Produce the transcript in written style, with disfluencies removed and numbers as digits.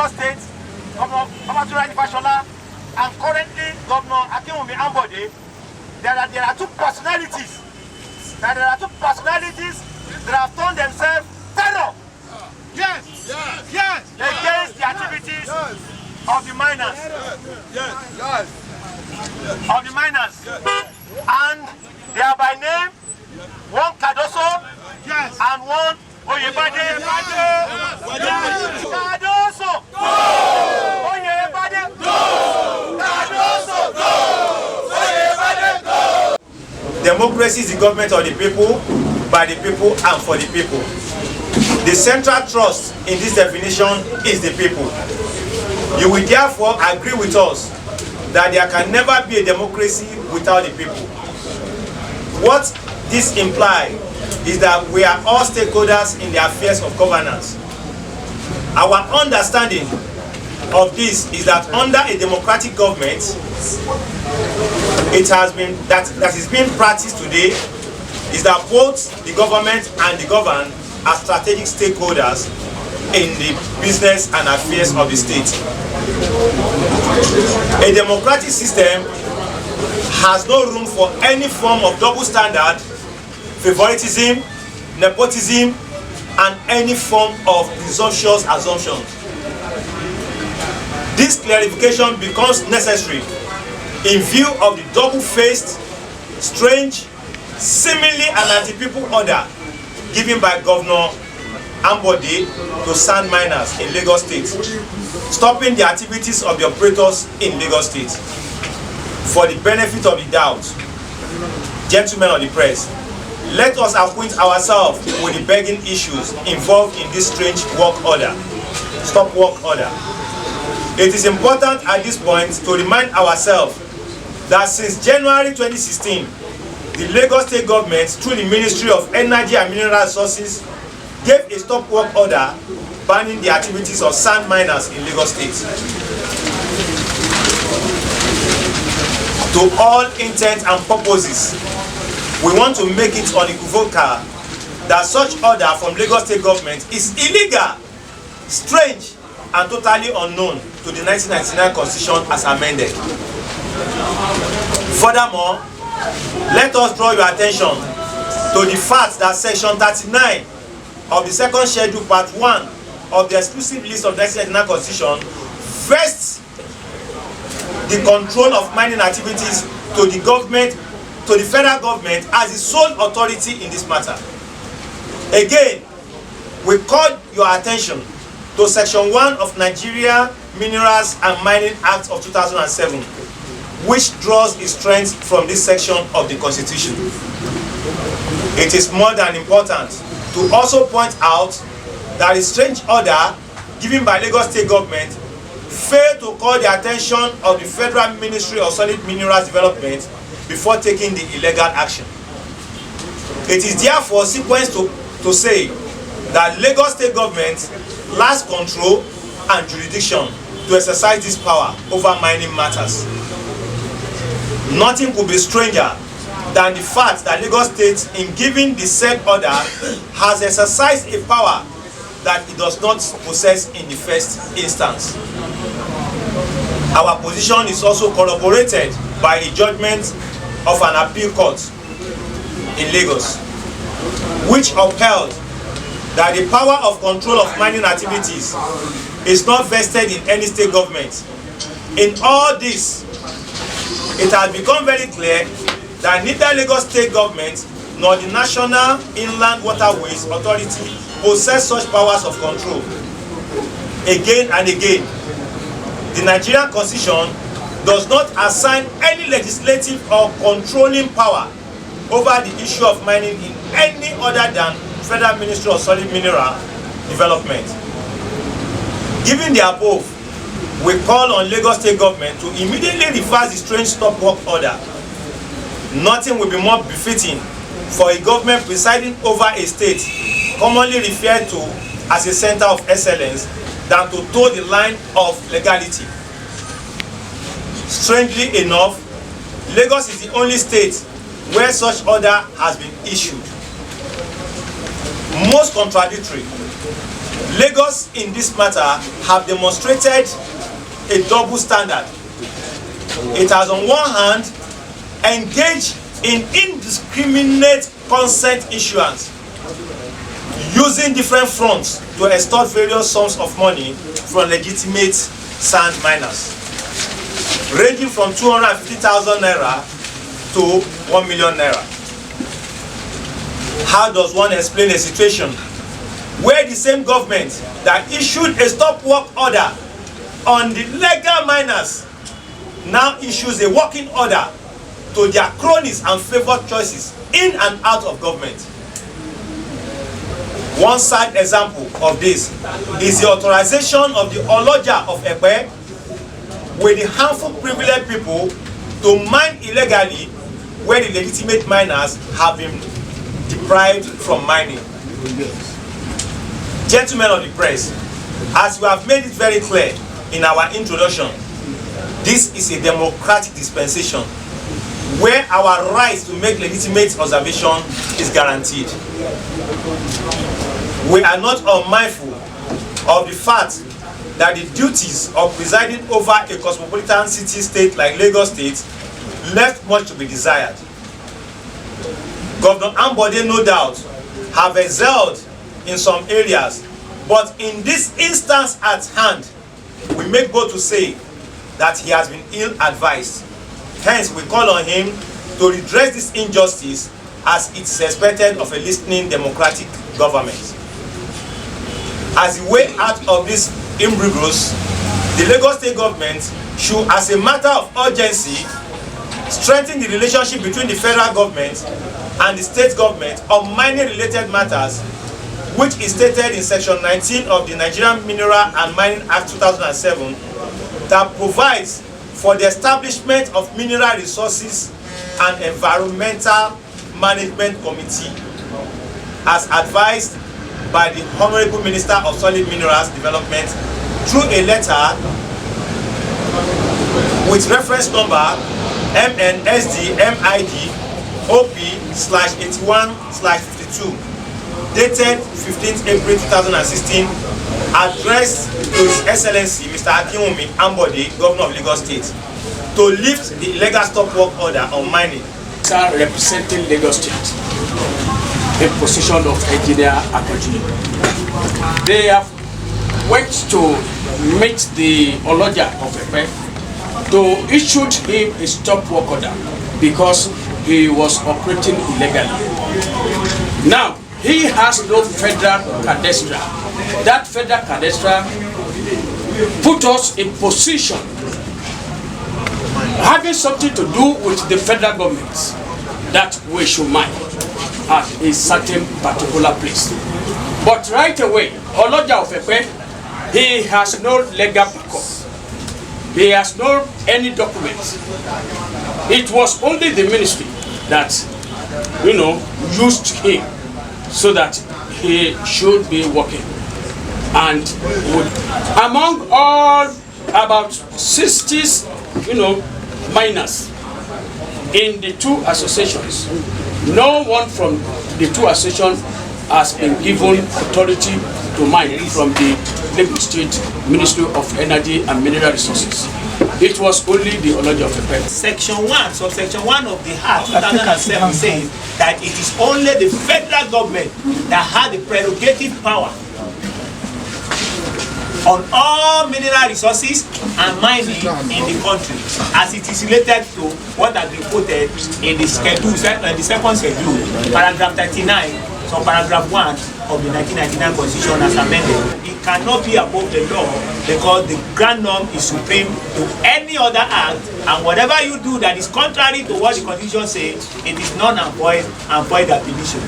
Lagos State, Governor Babajide Fashola, and currently Governor Ambode, there are two personalities. There are two personalities that have turned themselves terror. Yes, yes, yes, against the activities of the miners. Yes, yes, of the miners. And they are by name one Kadoso, yes, and one Oyebade. Kadoso, Oyebade, Kadoso, Oyebade. Democracy is the government of the people, by the people, and for the people. The central trust in this definition is the people. You will therefore agree with us that there can never be a democracy without the people. What this implies is that we are all stakeholders in the affairs of governance. Our understanding of this is that under a democratic government, it has been that is being practiced today is that both the government and the governed are strategic stakeholders in the business and affairs of the state. A democratic system has no room for any form of double standard, favoritism, nepotism, and any form of presumptuous assumptions. This clarification becomes necessary in view of the double-faced, strange, seemingly an anti-people order given by Governor Ambode to sand miners in Lagos State, stopping the activities of the operators in Lagos State. For the benefit of the doubt, gentlemen of the press, let us acquaint ourselves with the begging issues involved in this strange work order, stop work order. It is important at this point to remind ourselves that since January 2016, the Lagos State government, through the Ministry of Energy and Mineral Resources, gave a stop work order banning the activities of sand miners in Lagos State. To all intents and purposes, we want to make it unequivocal that such order from Lagos State government is illegal, strange, and totally unknown to the 1999 Constitution as amended. Furthermore, let us draw your attention to the fact that Section 39 of the second schedule, Part 1 of the exclusive list of the 1999 Constitution vests the control of mining activities to the government, to the federal government as the sole authority in this matter. Again, we call your attention to Section 1 of Nigeria Minerals and Mining Act of 2007, which draws its strength from this section of the Constitution. It is more than important to also point out that a strange order given by Lagos State government failed to call the attention of the Federal Ministry of Solid Minerals Development before taking the illegal action. It is therefore sequence to say that Lagos State government lacks control and jurisdiction to exercise this power over mining matters. Nothing could be stranger than the fact that Lagos State, in giving the said order, has exercised a power that it does not possess in the first instance. Our position is also corroborated by a judgment of an appeal court in Lagos, which upheld that the power of control of mining activities is not vested in any state government. In all this, it has become very clear that neither Lagos State government nor the National Inland Waterways Authority possess such powers of control. Again and again, the Nigerian Constitution does not assign any legislative or controlling power over the issue of mining in any other than Federal Ministry of Solid Mineral Development. Given the above, we call on Lagos State government to immediately reverse the strange stop work order. Nothing will be more befitting for a government presiding over a state commonly referred to as a center of excellence than to toe the line of legality. Strangely enough, Lagos is the only state where such order has been issued. Most contradictory, Lagos in this matter have demonstrated a double standard. It has on one hand engaged in indiscriminate consent issuance, using different fronts to extort various sums of money from legitimate sand miners, ranging from 250,000 naira to 1 million naira. How does one explain a situation where the same government that issued a stop work order on the legal miners now issues a working order to their cronies and favored choices in and out of government? One sad example of this is the authorization of the Oloja of Epe with the harmful privileged people to mine illegally where the legitimate miners have been deprived from mining. Gentlemen of the press, as we have made it very clear in our introduction, this is a democratic dispensation where our right to make legitimate observation is guaranteed. We are not unmindful of the fact that the duties of presiding over a cosmopolitan city-state like Lagos State left much to be desired. Governor Ambode, no doubt, have excelled in some areas, but in this instance at hand, we make bold to say that he has been ill-advised. Hence, we call on him to redress this injustice as it is expected of a listening democratic government. As a way out of this imbroglio, the Lagos State government should, as a matter of urgency, strengthen the relationship between the federal government and the state government on mining-related matters, which is stated in Section 19 of the Nigerian Mineral and Mining Act 2007, that provides for the establishment of Mineral Resources and Environmental Management Committee, as advised by the Honorable Minister of Solid Minerals Development through a letter with reference number MNSD-MID OP/81/52, dated 15th April 2016, addressed to His Excellency Mr. Ambode, Governor of Lagos State, to lift the illegal stop work order on mining. Sir, representing Lagos State, in position of Engineer Akoji, they have went to meet the Oloja of Epe to issue him a stop work order because he was operating illegally. Now, he has no federal cadastre. That federal cadastre put us in position having something to do with the federal government that we should mine at a certain particular place. But right away, Oloja of Epe, he has no legal backup. He has no any documents. It was only the ministry that, used him so that he should be working. And among all about 60, miners in the two associations, no one from the two associations has been given authority to mine from the Lagos State Ministry of Energy and Mineral Resources. It was only the Oloja of Epe. Section 1, subsection 1 of the Act 2007 says that it is only the federal government that has the prerogative power on all mineral resources and mining in the country, as it is related to what has been quoted in the schedule, the second schedule, paragraph 39, so paragraph 1 of the 1999 Constitution as amended. It cannot be above the law because the grand norm is supreme to any other act, and whatever you do that is contrary to what the Constitution says, it is non and void and void ab initio.